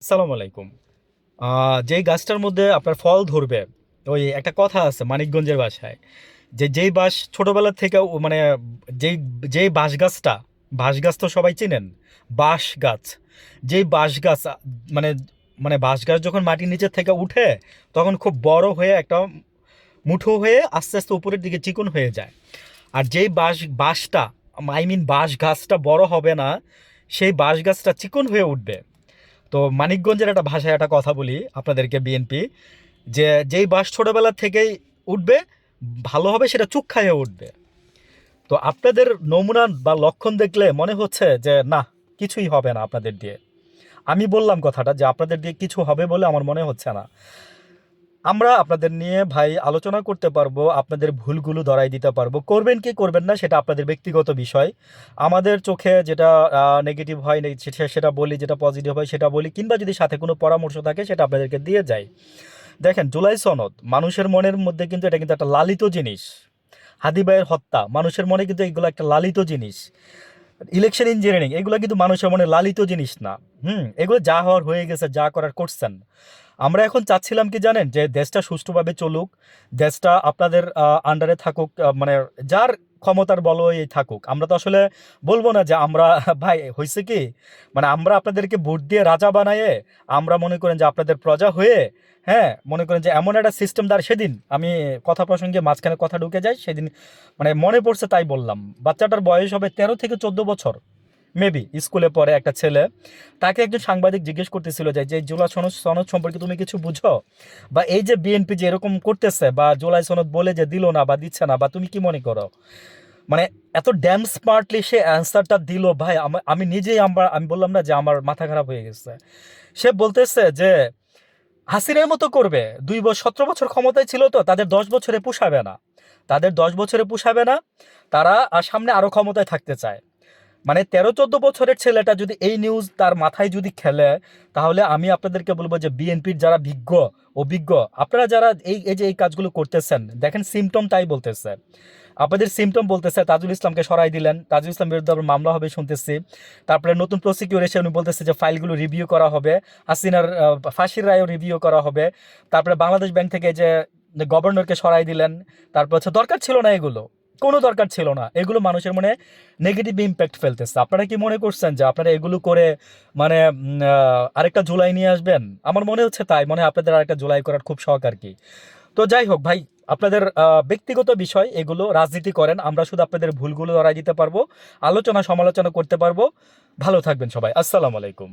আসসালামু আলাইকুম। যেই গাছটার মধ্যে আপনার ফল ধরবে, ওই একটা কথা আছে মানিকগঞ্জের ভাষায়, যে যেই বাঁশ ছোটবেলা থেকে মানে যেই যেই বাঁশ গাছটা, বাঁশ গাছ তো সবাই চিনেন, বাঁশ গাছ, যেই বাঁশ গাছ মানে মানে বাঁশ গাছ যখন মাটির নিচের থেকে উঠে তখন খুব বড় হয়ে একটা মুঠো হয়ে আস্তে আস্তে উপরের দিকে চিকন হয়ে যায়। আর যেই বাঁশটা, বাঁশ গাছটা বড় হবে না, সেই বাঁশ গাছটা চিকন হয়ে উঠবে। তো মানিকগঞ্জের একটা ভাষায় একটা কথা বলি আপনাদেরকে, বিএনপি, যে যেই বাস ছোটবেলা থেকেই উঠবে, ভালো হবে সেটা চুক খাইয়ে উঠবে। তো আপনাদের নমুনা বা লক্ষণ দেখলে মনে হচ্ছে যে না, কিছুই হবে না আপনাদের দিয়ে। আমি বললাম কথাটা যে আপনাদের দিয়ে কিছু হবে বলে আমার মনে হচ্ছে না। আমরা আপনাদের নিয়ে ভাই আলোচনা করতে পারবো, আপনাদের ভুলগুলো ধরাই দিতে পারবো, করবেন কি করবেন না সেটা আপনাদের ব্যক্তিগত বিষয়। আমাদের চোখে যেটা নেগেটিভ হয় সেটা বলি, যেটা পজিটিভ হয় সেটা বলি, কিংবা যদি সাথে কোনো পরামর্শ থাকে সেটা আপনাদেরকে দিয়ে যাই। দেখেন, জুলাই সনদ মানুষের মনের মধ্যে কিন্তু এটা কিন্তু একটা লালিত জিনিস। হাদি ভাইয়ের হত্যা মানুষের মনে কিন্তু এগুলো একটা লালিত জিনিস। ইলেকশন ইঞ্জিনিয়ারিং এগুলো কিন্তু মানুষের মনে লালিত জিনিস না। এগুলো যা হওয়ার হয়ে গেছে, যা করার করছেন। আমরা এখন চাচ্ছিলাম কি জানেন, যে দেশটা সুষ্ঠুভাবে চলুক, দেশটা আপনাদের আন্ডারে থাকুক, মানে যার ক্ষমতার বলই থাকুক। আমরা তো আসলে বলবো না যে আমরা ভাই হয়েছে কি, মানে আমরা আপনাদেরকে ভোট দিয়ে রাজা বানায়ে আমরা মনে করেন যে আপনাদের প্রজা হয়ে, হ্যাঁ, মনে করেন যে এমন একটা সিস্টেম দ্বারা, সেদিন আমি কথা প্রসঙ্গে মাঝখানে কথা ঢুকে যাই, সেদিন মানে মনে পড়ছে তাই বললাম। বাচ্চাটার বয়স হবে 13 থেকে 14 বছর, মেবি স্কুলে পড়ে একটা ছেলে। তাকে একজন সাংবাদিক জিজ্ঞেস করতেছিল যে যে জুলাই সনদ সনদ সম্পর্কে তুমি কিছু বুঝো, বা এই যে বিএনপি যে এরকম করতেছে, বা জুলাই সনদ বলে যে দিল না বা দিচ্ছে না, বা তুমি কি মনে করো। মানে এত ড্যাম স্মার্টলি সে অ্যান্সারটা দিল ভাই, আমি নিজেই আমি বললাম না যে আমার মাথা খারাপ হয়ে গেছে। সে বলতেছে যে হাসিনের মতো করবে। 17 বছর ক্ষমতায় ছিল, তো তাদের 10 বছরে পুষাবে না, তাদের 10 বছরে পুষাবে না। তারা সামনে আরো ক্ষমতায় থাকতে চায়। মানে 13-14 বছরের ছেলেটা যদি এই নিউজ তার মাথায় যদি খেলে, তাহলে আমি আপনাদেরকে বলবো যে বিএনপির যারা অভিজ্ঞ, আপনারা যারা এই এই যে এই কাজগুলো করতেছেন, দেখেন সিমটম তাই বলতেছে। আপনাদের সিমটম বলতেছে তাজুল ইসলামকে সরাই দিলেন, তাজুল ইসলাম বিরুদ্ধে আবার মামলা হবে শুনতেছি। তারপরে নতুন প্রসিকিউর এসে উনি বলতেছে যে ফাইলগুলো রিভিউ করা হবে, হাসিনার ফাঁসির রায়ও রিভিউ করা হবে। তারপরে বাংলাদেশ ব্যাংক থেকে যে গভর্নরকে সরাই দিলেন। তারপর হচ্ছে দরকার ছিল না এগুলো, কোনো দরকার ছিল না এগুলো, মানুষের মনে নেগেটিভ ইম্প্যাক্ট ফেলতেছে। আপনারা কি মনে করছেন যে আপনারা এগুলো করে মানে আরেকটা জুলাই নিয়ে আসবেন? আমার মনে হচ্ছে তাই, মনে হয় আপনাদের আরেকটা জুলাই করার খুব শখ আর কি। তো যাই হোক ভাই, আপনাদের ব্যক্তিগত বিষয় এগুলো, রাজনীতি করেন, আমরা শুধু আপনাদের ভুলগুলো ধরাই দিতে পারবো, আলোচনা সমালোচনা করতে পারবো। ভালো থাকবেন সবাই, আসসালামু আলাইকুম।